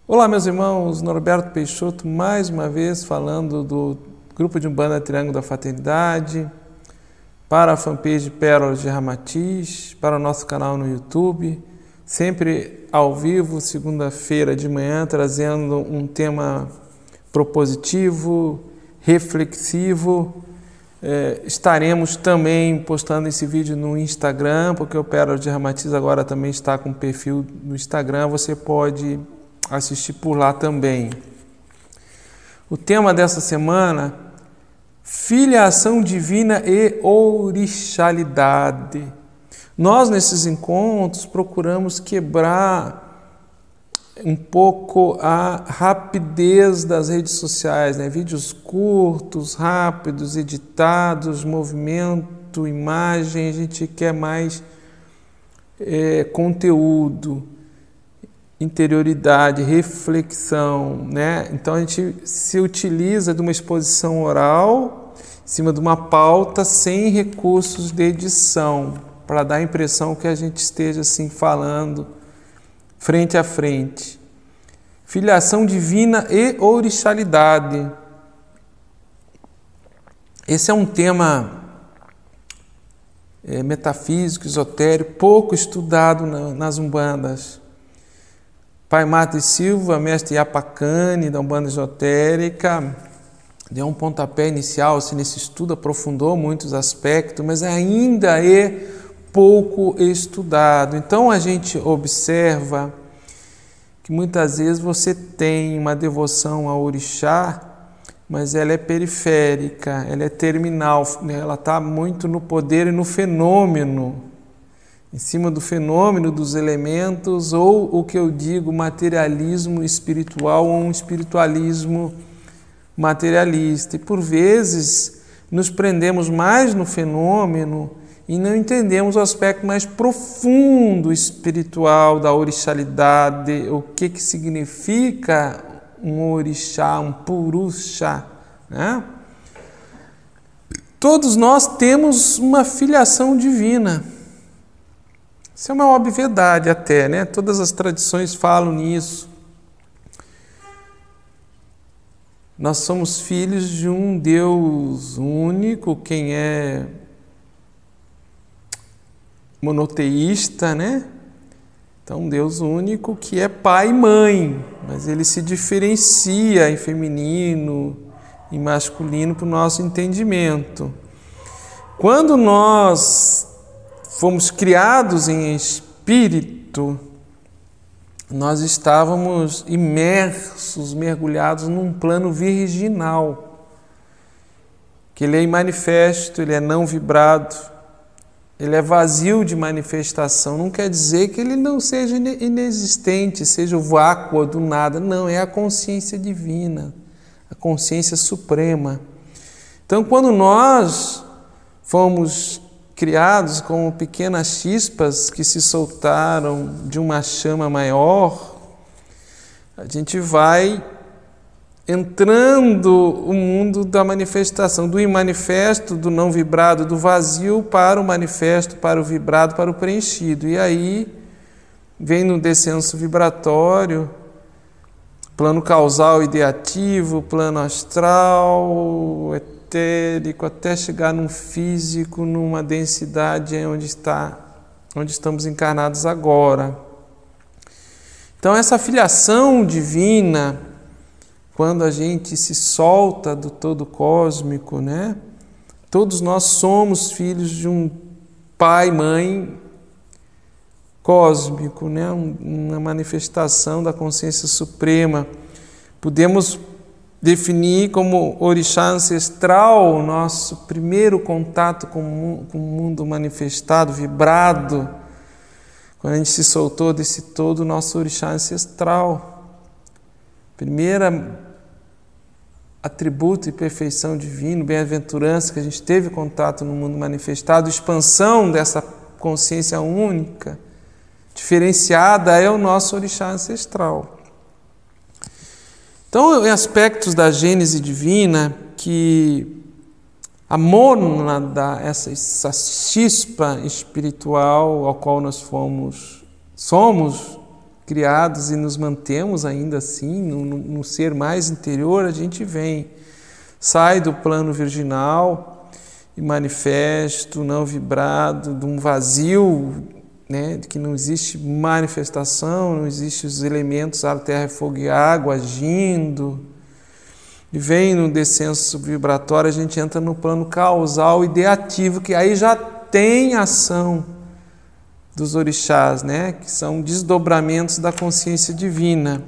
Olá, meus irmãos, Norberto Peixoto, mais uma vez falando do grupo de Umbanda Triângulo da Fraternidade, para a fanpage Pérolas de Ramatiz, para o nosso canal no YouTube, sempre ao vivo, segunda-feira de manhã, trazendo um tema propositivo, reflexivo. Estaremos também postando esse vídeo no Instagram, porque o Pérolas de Ramatiz agora também está com perfil no Instagram, você pode assistir por lá também. O tema dessa semana: filiação divina e orixalidade. Nós, nesses encontros, procuramos quebrar um pouco a rapidez das redes sociais, né? Vídeos curtos, rápidos, editados, movimento, imagem. A gente quer mais conteúdo, interioridade, reflexão, né? Então a gente se utiliza de uma exposição oral em cima de uma pauta sem recursos de edição, para dar a impressão que a gente esteja assim falando frente a frente. Filiação divina e orixalidade. Esse é um tema metafísico, esotérico, pouco estudado nas umbandas. Pai Mata e Silva, mestre Yapacani, da Umbanda Esotérica, deu um pontapé inicial assim, nesse estudo, aprofundou muitos aspectos, mas ainda é pouco estudado. Então a gente observa que muitas vezes você tem uma devoção ao orixá, mas ela é periférica, ela é terminal, ela está muito no poder e no fenômeno, em cima do fenômeno dos elementos, ou o que eu digo, materialismo espiritual, ou um espiritualismo materialista. E por vezes nos prendemos mais no fenômeno e não entendemos o aspecto mais profundo espiritual da orixalidade, o que significa um orixá, um purusha, né? Todos nós temos uma filiação divina. Isso é uma obviedade até, né? Todas as tradições falam nisso. Nós somos filhos de um Deus único, quem é monoteísta, né? Então, um Deus único que é pai e mãe, mas ele se diferencia em feminino e masculino para o nosso entendimento. Quando nós fomos criados em espírito, nós estávamos imersos, mergulhados num plano virginal, que ele é imanifesto, ele é não vibrado, ele é vazio de manifestação. Não quer dizer que ele não seja inexistente, seja o vácuo do nada. Não, é a consciência divina, a consciência suprema. Então, quando nós fomos criados como pequenas chispas que se soltaram de uma chama maior, a gente vai entrando o mundo da manifestação, do imanifesto, do não vibrado, do vazio para o manifesto, para o vibrado, para o preenchido. E aí vem no descenso vibratório, plano causal ideativo, plano astral, etérico, até chegar num físico, numa densidade onde estamos encarnados agora. Então essa filiação divina, quando a gente se solta do todo cósmico, né? Todos nós somos filhos de um pai e mãe cósmico, né? Uma manifestação da consciência suprema. Podemos definir como orixá ancestral o nosso primeiro contato com o mundo manifestado, vibrado, quando a gente se soltou desse todo, nosso orixá ancestral. Primeira atributo e perfeição divino, bem-aventurança que a gente teve contato no mundo manifestado, expansão dessa consciência única, diferenciada, é o nosso orixá ancestral. Então, em aspectos da gênese divina, que a mônada, essa chispa espiritual ao qual nós somos, criados e nos mantemos ainda assim, no ser mais interior, a gente vem, sai do plano virginal e manifesto, não vibrado, de um vazio, né, de que não existe manifestação, não existem os elementos ar, terra, fogo e água agindo, e vem no descenso vibratório, a gente entra no plano causal ideativo, que aí já tem ação dos orixás, né, que são desdobramentos da consciência divina.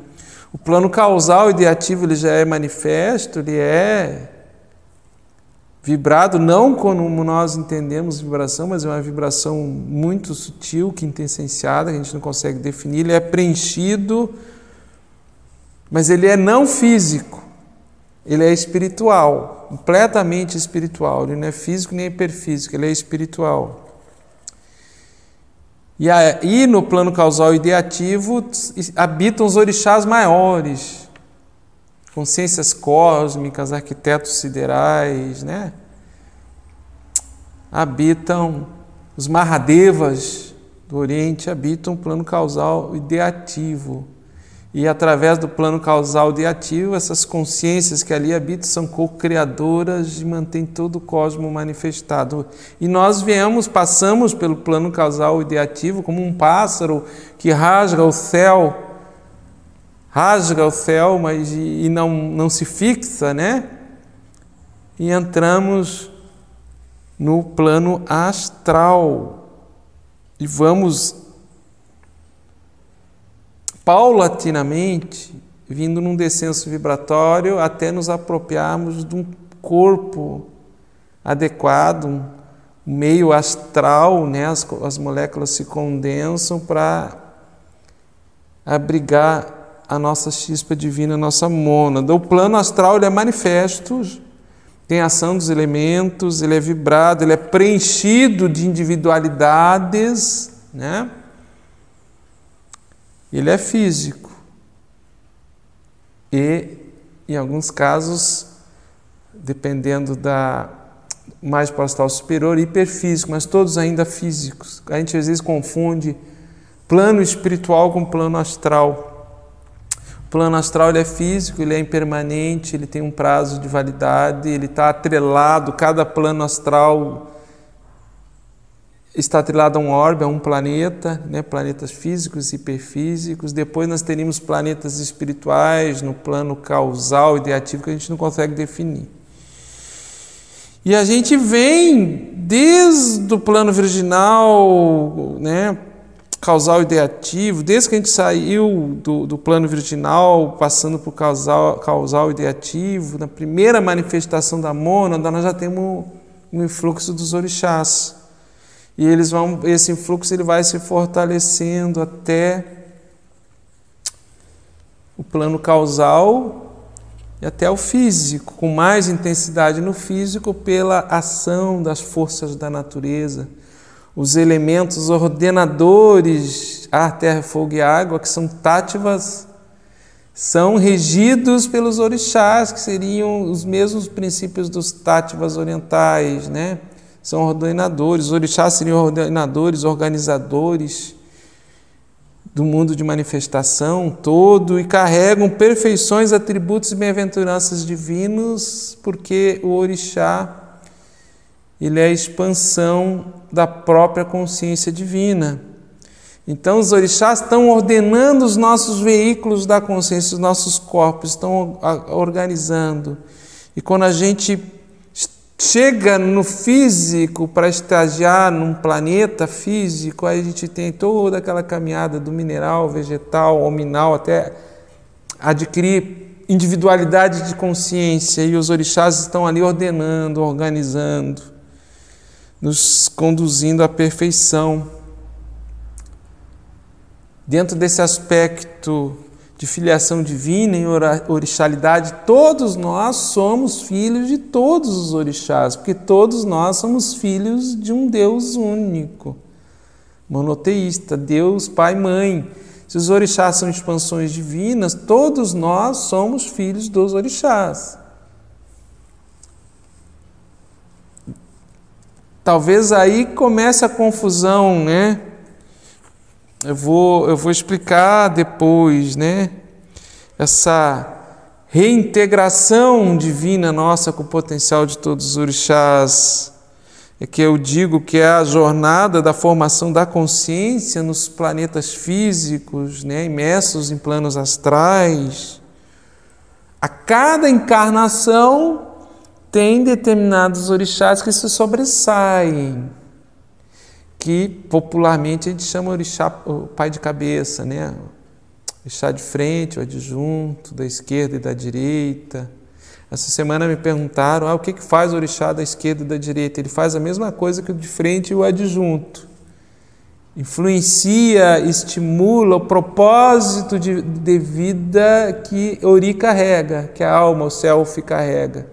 O plano causal ideativo ele já é manifesto, ele é vibrado, não como nós entendemos vibração, mas é uma vibração muito sutil, quintessenciada, que a gente não consegue definir. Ele é preenchido, mas ele é não físico, ele é espiritual, completamente espiritual. Ele não é físico nem hiperfísico, ele é espiritual. E aí, no plano causal ideativo, habitam os orixás maiores, consciências cósmicas, arquitetos siderais, né? Habitam os Mahadevas do Oriente, habitam o plano causal ideativo. E através do plano causal ideativo, essas consciências que ali habitam são co-criadoras e mantêm todo o cosmos manifestado. E nós passamos pelo plano causal ideativo como um pássaro que rasga o céu, mas não se fixa, né? E entramos no plano astral e vamos paulatinamente vindo num descenso vibratório até nos apropriarmos de um corpo adequado, um meio astral, né? As moléculas se condensam para abrigar a nossa chispa divina, a nossa mônada. O plano astral ele é manifesto, tem ação dos elementos, ele é vibrado, ele é preenchido de individualidades, né? Ele é físico e, em alguns casos, dependendo da mais para o astral superior, hiperfísico, mas todos ainda físicos. A gente às vezes confunde plano espiritual com plano astral. O plano astral ele é físico, ele é impermanente, ele tem um prazo de validade, ele está atrelado, cada plano astral está atrelado a um orbe, a um planeta, né? Planetas físicos e hiperfísicos. Depois nós teríamos planetas espirituais no plano causal, ideativo, que a gente não consegue definir. E a gente vem desde o plano virginal, né? Causal ideativo, desde que a gente saiu do plano virginal, passando por causal ideativo, na primeira manifestação da mônada, nós já temos um influxo dos orixás. E esse influxo ele vai se fortalecendo até o plano causal e até o físico, com mais intensidade no físico pela ação das forças da natureza. Os elementos ordenadores, ar, terra, fogo e água, que são táttivas, são regidos pelos orixás, que seriam os mesmos princípios dos táttivas orientais, né? São ordenadores, os orixás seriam ordenadores, organizadores do mundo de manifestação todo e carregam perfeições, atributos e bem-aventuranças divinos, porque o orixá ele é a expansão da própria consciência divina. Então os orixás estão ordenando os nossos veículos da consciência, os nossos corpos, estão organizando. E quando a gente chega no físico para estagiar num planeta físico, aí a gente tem toda aquela caminhada do mineral, vegetal, hominal, até adquirir individualidade de consciência, e os orixás estão ali ordenando, organizando, nos conduzindo à perfeição. Dentro desse aspecto de filiação divina e orixalidade, todos nós somos filhos de todos os orixás, porque todos nós somos filhos de um Deus único, monoteísta, Deus, Pai e Mãe. Se os orixás são expansões divinas, todos nós somos filhos dos orixás. Talvez aí comece a confusão, né? eu vou explicar depois, né? Essa reintegração divina nossa com o potencial de todos os orixás, é que eu digo que é a jornada da formação da consciência nos planetas físicos, né? Imersos em planos astrais. A cada encarnação tem determinados orixás que se sobressaem, que popularmente a gente chama orixá, o pai de cabeça, né? Orixá de frente, o adjunto, da esquerda e da direita. Essa semana me perguntaram, o que faz o orixá da esquerda e da direita? Ele faz a mesma coisa que o de frente e o adjunto. Influencia, estimula o propósito de vida que Ori carrega, que a alma, o self carrega.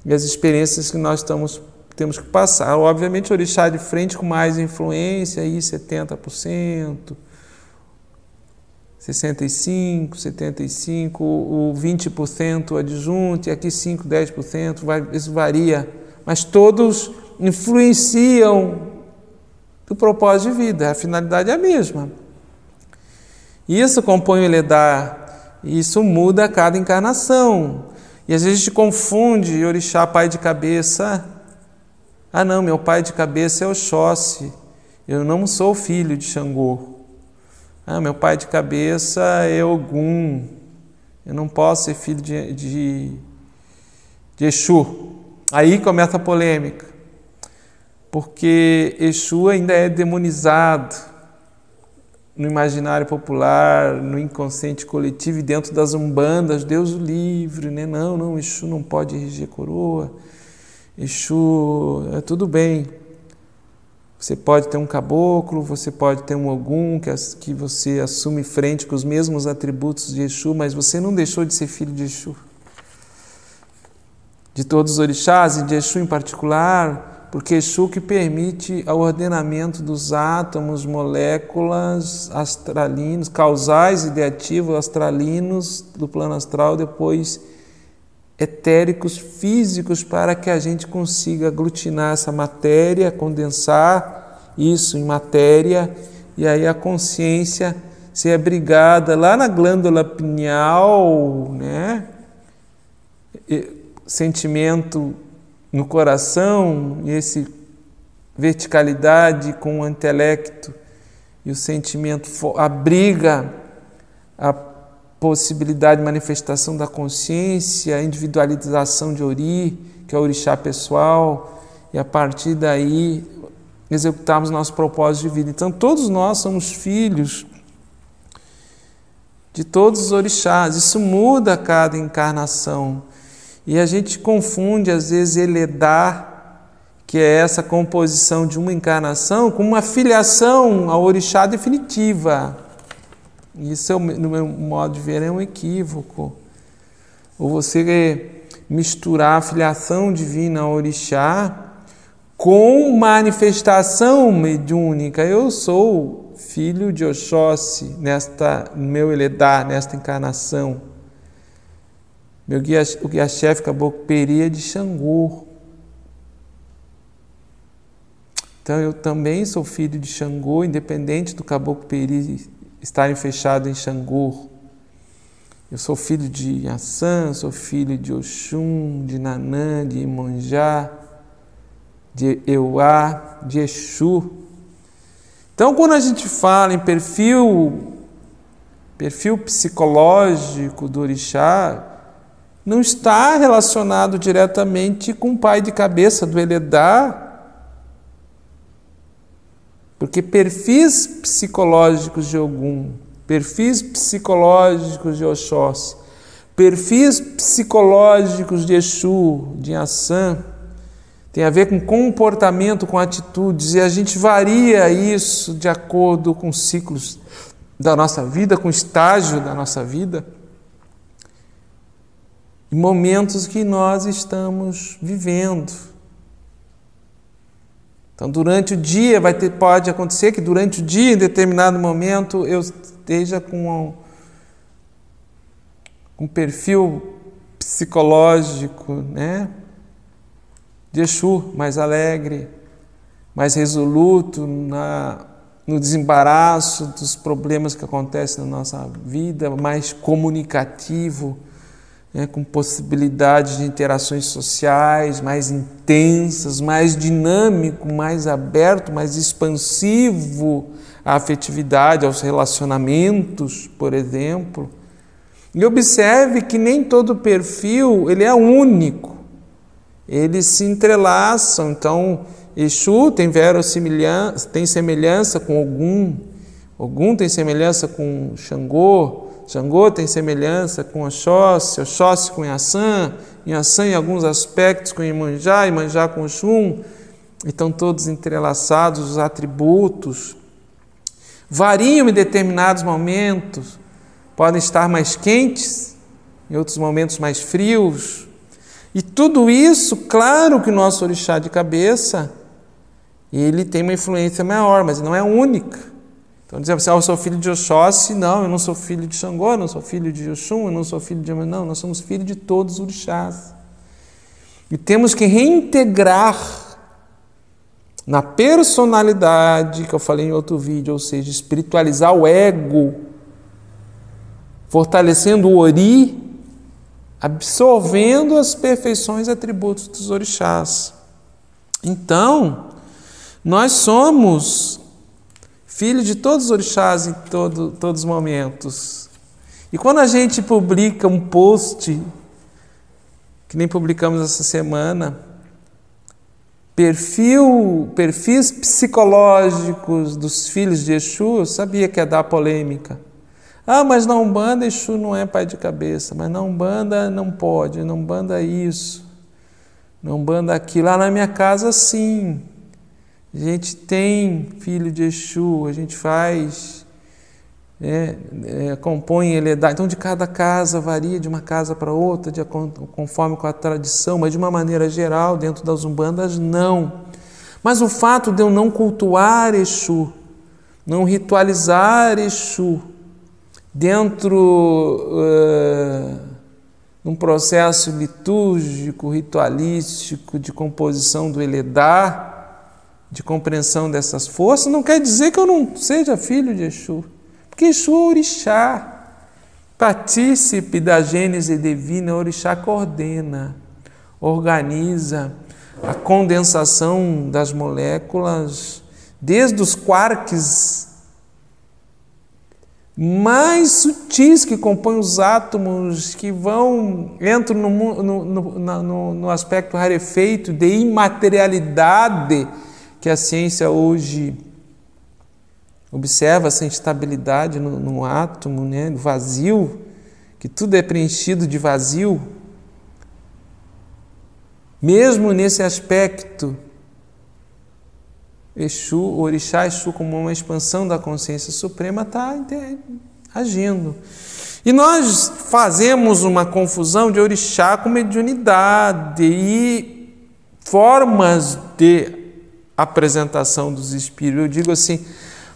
E as experiências que nós temos que passar. Obviamente, o orixá de frente com mais influência, aí 70%, 65%, 75%, o 20% adjunto, e aqui 5%, 10%, isso varia. Mas todos influenciam o propósito de vida, a finalidade é a mesma. Isso compõe o Eledar, e isso muda a cada encarnação. E às vezes a gente confunde orixá pai de cabeça. Não, meu pai de cabeça é Oxóssi, eu não sou filho de Xangô. Meu pai de cabeça é Ogum, eu não posso ser filho de Exu. Aí começa a polêmica, porque Exu ainda é demonizado no imaginário popular, no inconsciente coletivo e dentro das umbandas, Deus o livre, né? Não, Exu não pode reger coroa, Exu, tudo bem, você pode ter um caboclo, você pode ter um Ogum que você assume frente com os mesmos atributos de Exu, mas você não deixou de ser filho de Exu. De todos os orixás e de Exu em particular, porque Exu que permite o ordenamento dos átomos, moléculas astralinos, causais ideativos astralinos do plano astral, depois etéricos, físicos, para que a gente consiga aglutinar essa matéria, condensar isso em matéria, e aí a consciência ser abrigada lá na glândula pineal, né? Sentimento no coração, e esse verticalidade com o intelecto e o sentimento abriga a possibilidade de manifestação da consciência, a individualização de Ori, que é o orixá pessoal, e a partir daí executarmos nosso propósito de vida. Então todos nós somos filhos de todos os orixás, isso muda a cada encarnação. E a gente confunde, às vezes, Eledar, que é essa composição de uma encarnação, com uma filiação ao orixá definitiva. Isso, no meu modo de ver, é um equívoco. Ou você misturar a filiação divina ao orixá com manifestação mediúnica. Eu sou filho de Oxóssi, no meu Eledar, nesta encarnação. O guia-chefe Caboclo Peri é de Xangô. Então eu também sou filho de Xangô, independente do Caboclo Peri estarem fechado em Xangô. Eu sou filho de Iaçã, sou filho de Oxum, de Nanã, de Iemonjá, de Euá, de Exu. Então, quando a gente fala em perfil psicológico do orixá, não está relacionado diretamente com o pai de cabeça do Eledar, porque perfis psicológicos de Ogum, perfis psicológicos de Oxóssi, perfis psicológicos de Exu, de Iaçã, tem a ver com comportamento, com atitudes, e a gente varia isso de acordo com os ciclos da nossa vida, com o estágio da nossa vida, em momentos que nós estamos vivendo. Então, durante o dia, pode acontecer que durante o dia, em determinado momento, eu esteja com um perfil psicológico, né, de Exu, mais alegre, mais resoluto no desembaraço dos problemas que acontecem na nossa vida, mais comunicativo, né, com possibilidades de interações sociais mais intensas, mais dinâmico, mais aberto, mais expansivo à afetividade, aos relacionamentos, por exemplo. E observe que nem todo perfil ele é único, eles se entrelaçam. Então, Exu tem semelhança com Ogum, Ogum tem semelhança com Xangô, Xangô tem semelhança com Oxóssi, Oxóssi com Inhaçã, Inhaçã em alguns aspectos com Iemanjá, Iemanjá com Oxum. Estão todos entrelaçados, os atributos. Variam em determinados momentos, podem estar mais quentes, em outros momentos mais frios. E tudo isso, claro que o nosso orixá de cabeça, ele tem uma influência maior, mas não é única. Então, dizer assim, eu sou filho de Oxóssi, não, eu não sou filho de Xangô, eu não sou filho de Oxum, eu não sou filho de... Não, nós somos filhos de todos os orixás. E temos que reintegrar na personalidade, que eu falei em outro vídeo, ou seja, espiritualizar o ego, fortalecendo o ori, absorvendo as perfeições e atributos dos orixás. Então, nós somos filhos de todos os orixás em todos os momentos. E quando a gente publica um post, que nem publicamos essa semana, perfis psicológicos dos filhos de Exu, eu sabia que ia dar polêmica. Ah, mas na Umbanda Exu não é pai de cabeça, mas na Umbanda não pode, na Umbanda isso, na Umbanda aquilo. Lá na minha casa sim, a gente tem filho de Exu, a gente faz, compõe Eledá. Então de cada casa varia de uma casa para outra, conforme com a tradição, mas de uma maneira geral, dentro das Umbandas, não. Mas o fato de eu não cultuar Exu, não ritualizar Exu, dentro de um processo litúrgico, ritualístico, de composição do Eledá, de compreensão dessas forças, não quer dizer que eu não seja filho de Exu, porque Exu é orixá, partícipe da gênese divina. Orixá coordena, organiza a condensação das moléculas, desde os quarks mais sutis que compõem os átomos, que entram no aspecto rarefeito de imaterialidade, que a ciência hoje observa, essa instabilidade no átomo, né, do vazio, que tudo é preenchido de vazio. Mesmo nesse aspecto, Exu, o orixá Exu, como uma expansão da consciência suprema, está agindo. E nós fazemos uma confusão de orixá com mediunidade e formas de apresentação dos espíritos. Eu digo assim,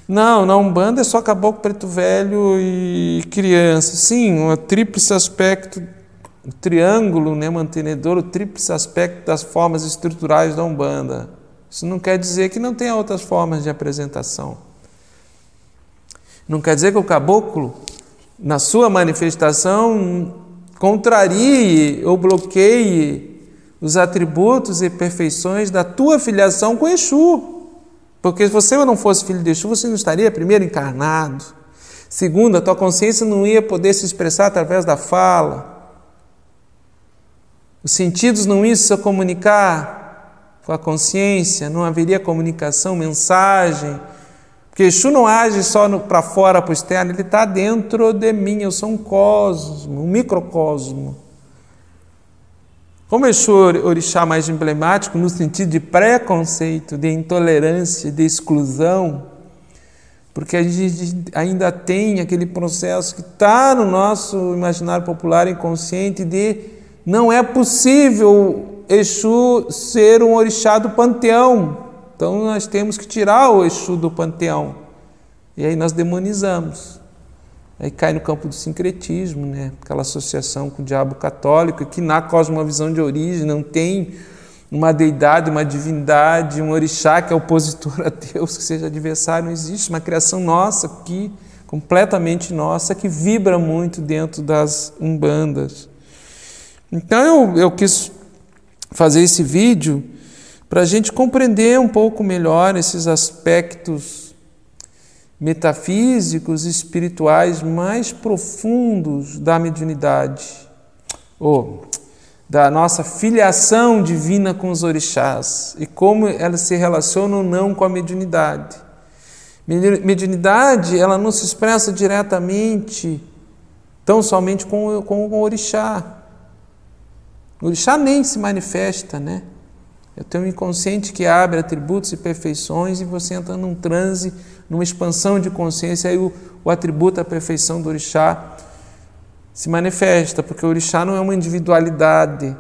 não, na Umbanda é só caboclo, preto velho e criança. Sim, um tríplice aspecto, o triângulo, né, mantenedor, o tríplice aspecto das formas estruturais da Umbanda. Isso não quer dizer que não tenha outras formas de apresentação. Não quer dizer que o caboclo, na sua manifestação, contrarie ou bloqueie os atributos e perfeições da tua filiação com Exu. Porque se você não fosse filho de Exu, você não estaria, primeiro, encarnado. Segundo, a tua consciência não ia poder se expressar através da fala. Os sentidos não iam se comunicar com a consciência, não haveria comunicação, mensagem. Porque Exu não age só para fora, para o externo, ele está dentro de mim. Eu sou um cosmo, um microcosmo. Como Exu é o orixá mais emblemático no sentido de preconceito, de intolerância, de exclusão, porque a gente ainda tem aquele processo que está no nosso imaginário popular inconsciente de não é possível Exu ser um orixá do panteão. Então nós temos que tirar o Exu do panteão. E aí nós demonizamos. Aí cai no campo do sincretismo, né? Aquela associação com o diabo católico, que na cosmovisão de origem não tem uma deidade, uma divindade, um orixá que é opositor a Deus, que seja adversário, não existe. Uma criação nossa aqui, completamente nossa, que vibra muito dentro das umbandas. Então eu quis fazer esse vídeo para a gente compreender um pouco melhor esses aspectos metafísicos e espirituais mais profundos da mediunidade, da nossa filiação divina com os orixás e como elas se relacionam ou não com a mediunidade. Mediunidade, ela não se expressa diretamente, tão somente com o orixá. O orixá nem se manifesta, né? Eu tenho um inconsciente que abre atributos e perfeições e você entra num transe, numa expansão de consciência, aí o atributo, a perfeição do orixá se manifesta, porque o orixá não é uma individualidade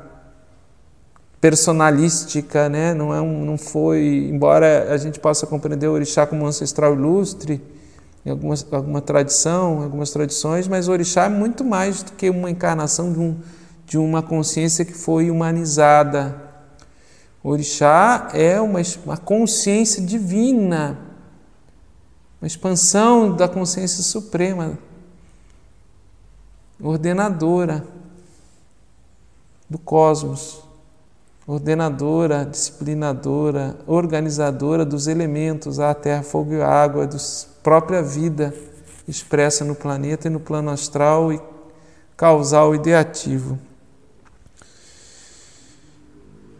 personalística, né? Não foi, embora a gente possa compreender o orixá como um ancestral ilustre, em alguma tradição, algumas tradições, mas o orixá é muito mais do que uma encarnação de uma consciência que foi humanizada. O orixá é uma consciência divina, uma expansão da consciência suprema, ordenadora do cosmos, ordenadora, disciplinadora, organizadora dos elementos, a terra, fogo e água, da própria vida expressa no planeta e no plano astral e causal e ideativo.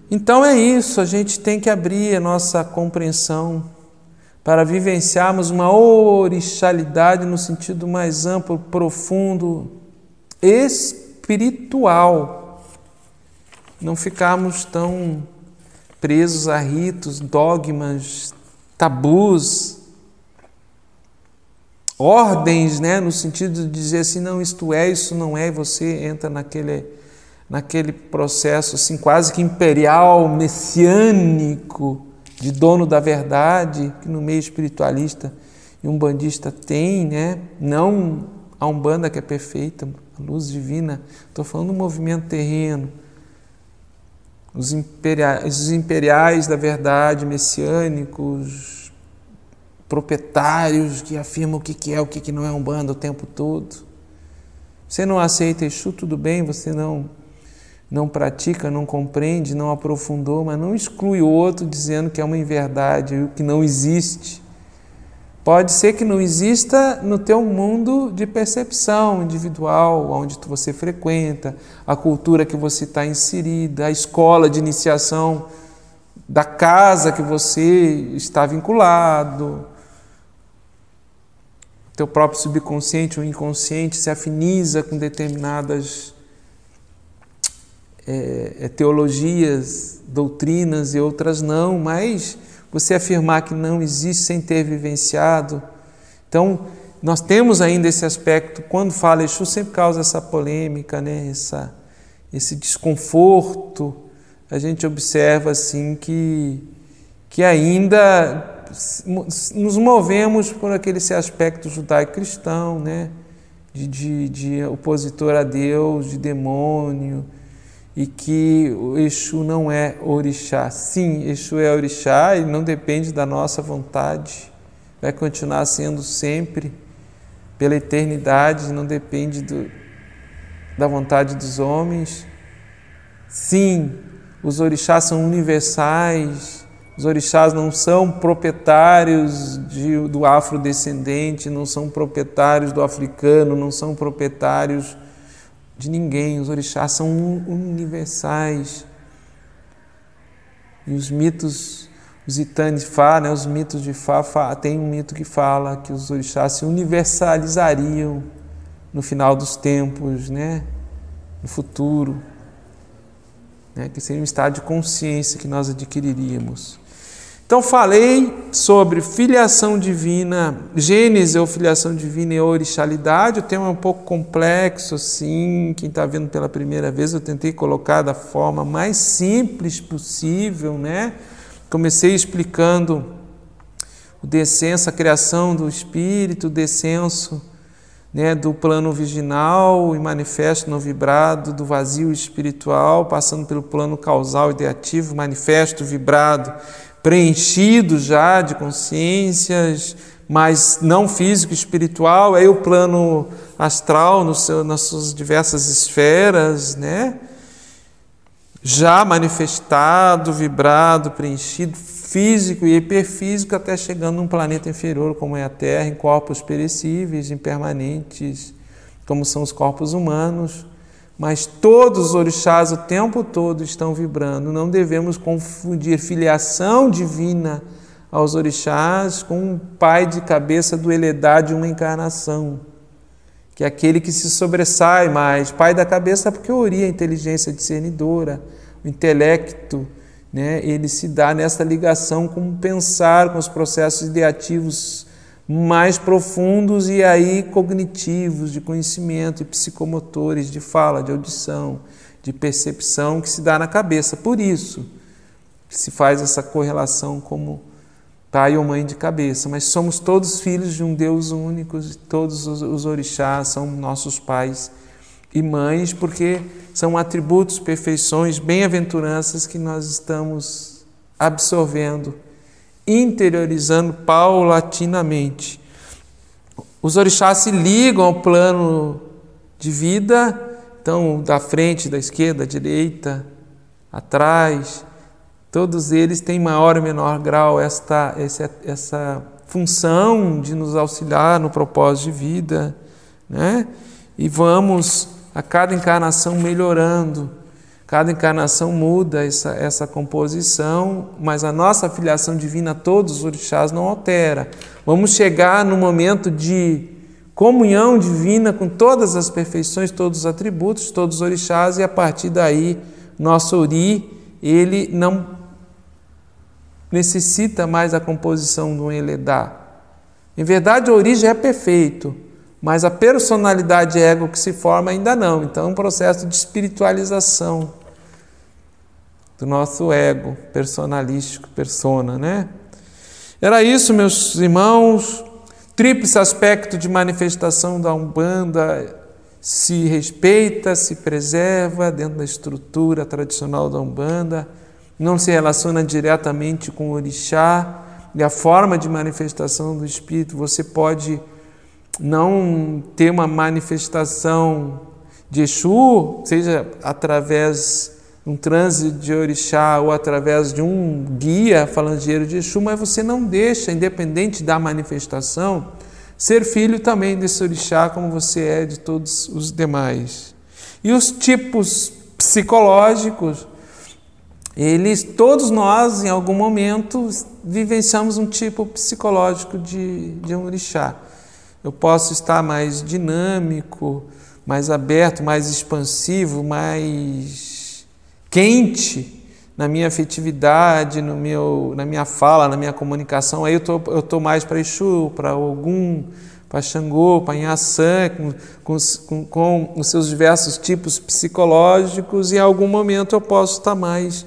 Então é isso, a gente tem que abrir a nossa compreensão para vivenciarmos uma orixalidade no sentido mais amplo, profundo, espiritual. Não ficarmos tão presos a ritos, dogmas, tabus, ordens, né? No sentido de dizer assim, não, isto é, isso não é, e você entra naquele processo assim, quase que imperial, messiânico, de dono da verdade, que no meio espiritualista e umbandista tem, né? Não a umbanda que é perfeita, a luz divina, estou falando do movimento terreno, os imperiais da verdade, messiânicos, proprietários que afirmam o que é, o que não é umbanda o tempo todo. Você não aceita Exu, tudo bem, você não pratica, não compreende, não aprofundou, mas não exclui o outro dizendo que é uma inverdade, o que não existe. Pode ser que não exista no teu mundo de percepção individual, onde você frequenta, a cultura que você está inserida, a escola de iniciação da casa que você está vinculado, teu próprio subconsciente ou inconsciente se afiniza com determinadas teologias, doutrinas e outras não, mas você afirmar que não existe sem ter vivenciado. Então, nós temos ainda esse aspecto, quando fala Exu, sempre causa essa polêmica, né? Esse desconforto. A gente observa assim que ainda nos movemos por aquele aspecto judaico-cristão, né? De opositor a Deus, de demônio, e que o Exu não é orixá. Sim, Exu é orixá e não depende da nossa vontade, vai continuar sendo sempre, pela eternidade, não depende da vontade dos homens. Sim, os orixás são universais, os orixás não são proprietários do afrodescendente, não são proprietários do africano, não são proprietários de ninguém. Os orixás são universais. E os mitos, os Itani Fá, né, os mitos de Fá, tem um mito que fala que os orixás se universalizariam no final dos tempos, né, no futuro, né, que seria um estado de consciência que nós adquiriríamos. Então falei sobre filiação divina, Gênese ou filiação divina e orixalidade. O tema é um pouco complexo, assim, quem está vendo pela primeira vez, eu tentei colocar da forma mais simples possível, né? Comecei explicando o descenso, a criação do espírito, o descenso né, do plano virginal e manifesto no vibrado, do vazio espiritual, passando pelo plano causal ideativo, manifesto, vibrado, preenchido já de consciências, mas não físico, espiritual, aí o plano astral nas suas diversas esferas, né? Já manifestado, vibrado, preenchido, físico e hiperfísico, até chegando num planeta inferior como é a Terra, em corpos perecíveis, impermanentes, como são os corpos humanos. Mas todos os orixás o tempo todo estão vibrando. Não devemos confundir filiação divina aos orixás com um pai de cabeça do Eledá de uma encarnação, que é aquele que se sobressai mais. Pai da cabeça porque Ori, a inteligência discernidora, o intelecto, né? Ele se dá nessa ligação com pensar, com os processos ideativos mais profundos e aí cognitivos, de conhecimento e psicomotores, de fala, de audição, de percepção, que se dá na cabeça. Por isso que se faz essa correlação como pai ou mãe de cabeça. Mas somos todos filhos de um Deus único, todos os orixás são nossos pais e mães, porque são atributos, perfeições, bem-aventuranças que nós estamos absorvendo, interiorizando paulatinamente. Os orixás se ligam ao plano de vida, então da frente, da esquerda, da direita, atrás, todos eles têm maior ou menor grau essa função de nos auxiliar no propósito de vida, né? E vamos a cada encarnação melhorando. Cada encarnação muda essa composição, mas a nossa filiação divina a todos os orixás não altera. Vamos chegar no momento de comunhão divina com todas as perfeições, todos os atributos, todos os orixás, e a partir daí, nosso Ori, ele não necessita mais a composição de um Eledá. Em verdade, o Ori já é perfeito, mas a personalidade ego que se forma ainda não. Então é um processo de espiritualização do nosso ego personalístico, persona, né? Era isso, meus irmãos. Tríplice aspecto de manifestação da Umbanda: se respeita, se preserva dentro da estrutura tradicional da Umbanda, não se relaciona diretamente com o orixá, e a forma de manifestação do espírito. Você pode não ter uma manifestação de Exu, seja através de um transe de orixá ou através de um guia falangeiro de Exu, mas você não deixa, independente da manifestação, ser filho também desse orixá como você é de todos os demais. E os tipos psicológicos, todos nós, em algum momento, vivenciamos um tipo psicológico de um orixá. Eu posso estar mais dinâmico, mais aberto, mais expansivo, mais quente na minha afetividade, na minha fala, na minha comunicação. Aí eu tô mais para Exu, para Ogum, para Xangô, para Inhaçã, com os seus diversos tipos psicológicos, e em algum momento eu posso estar mais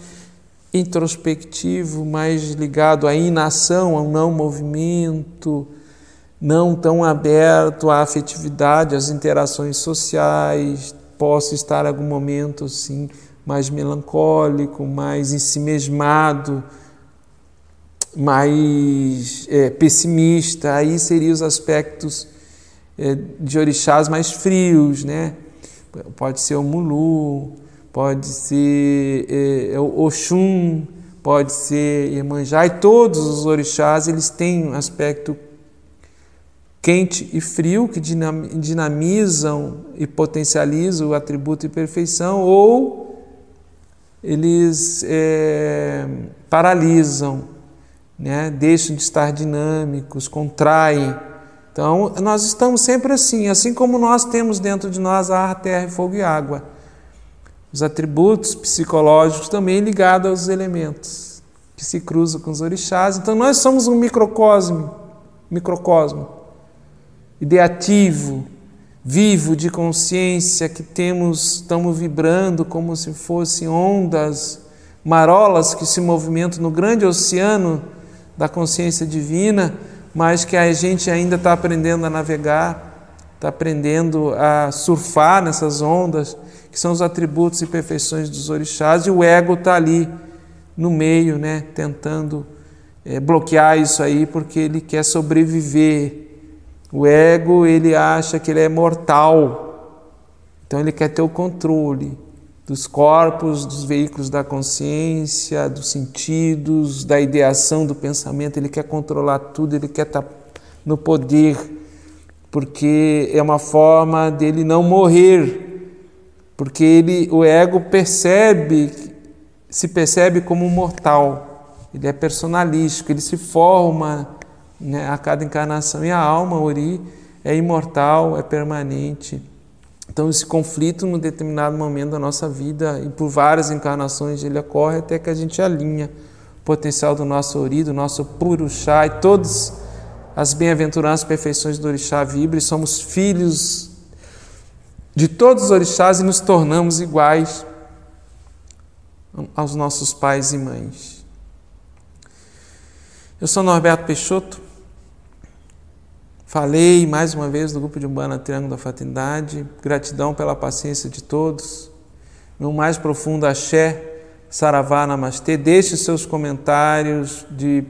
introspectivo, mais ligado à inação, ao não movimento, não tão aberto à afetividade, às interações sociais. Posso estar em algum momento, sim, mais melancólico, mais ensimesmado, mais pessimista. Aí seriam os aspectos de orixás mais frios, né? Pode ser o Mulu, pode ser o Oxum, pode ser Iemanjá, e todos os orixás eles têm um aspecto quente e frio, que dinamizam e potencializam o atributo de perfeição, ou eles paralisam, né? Deixam de estar dinâmicos, contraem. Então, nós estamos sempre assim como nós temos dentro de nós ar, terra, fogo e água. Os atributos psicológicos também ligados aos elementos que se cruzam com os orixás. Então, nós somos um microcosmo ideativo, vivo, de consciência, que estamos vibrando como se fossem ondas, marolas que se movimentam no grande oceano da consciência divina, mas que a gente ainda está aprendendo a navegar, está aprendendo a surfar nessas ondas, que são os atributos e perfeições dos orixás, e o ego está ali no meio, né, tentando bloquear isso aí, porque ele quer sobreviver. O ego, ele acha que ele é mortal, então ele quer ter o controle dos corpos, dos veículos da consciência, dos sentidos, da ideação, do pensamento. Ele quer controlar tudo, ele quer estar no poder, porque é uma forma dele não morrer, porque o ego se percebe como um mortal, ele é personalístico, ele se forma, né, a cada encarnação, e a alma, Ori, é imortal, é permanente. Então esse conflito, num determinado momento da nossa vida, e por várias encarnações, ele ocorre até que a gente alinha o potencial do nosso Ori, do nosso Purushá, e todas as bem-aventuranças, perfeições do orixá vibra, e somos filhos de todos os orixás e nos tornamos iguais aos nossos pais e mães. Eu sou Norberto Peixoto, falei mais uma vez do grupo de Umbanda Triângulo da Fraternidade. Gratidão pela paciência de todos. Meu mais profundo axé, Saravá, Namastê. Deixe seus comentários de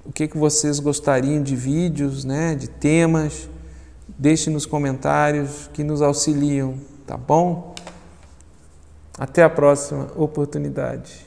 o que vocês gostariam de vídeos, né, de temas. Deixe nos comentários que nos auxiliam, tá bom? Até a próxima oportunidade.